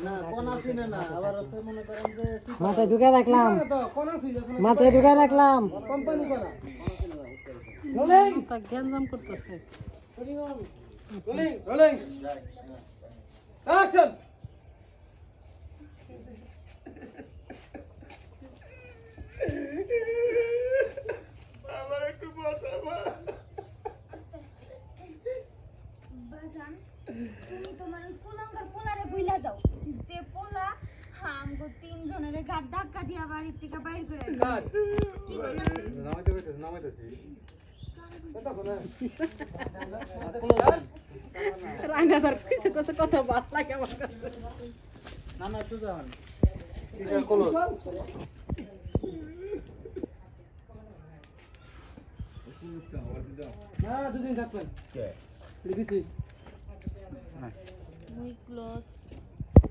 না কোন আছে না আবার আছে মনে করেন যে মাথায় ঢুকে রাখলাম মাথায় ঢুকে রাখলাম কোম্পানি করা রোলিং তা গ্যাঞ্জাম করতেছে রোলিং রোলিং অ্যাকশন আমার একটু বসাবা বাজান তুমি তোমার ওই কুলাঙ্গার পোলারে ভুইলা যাও যে পোলা আমগো তিনজনের গাড় ধাক্কা দিয়া বাড়ি থেকে বাইর করে কাট কি কইলা নামাইতেছি রাঙ্গাদার কিছু কিছু কথা ভালো লাগে আমার কাছে না না তুই যান এটা কলো না দুদিন থাকবেন কে দিছি মুই ক্লোজ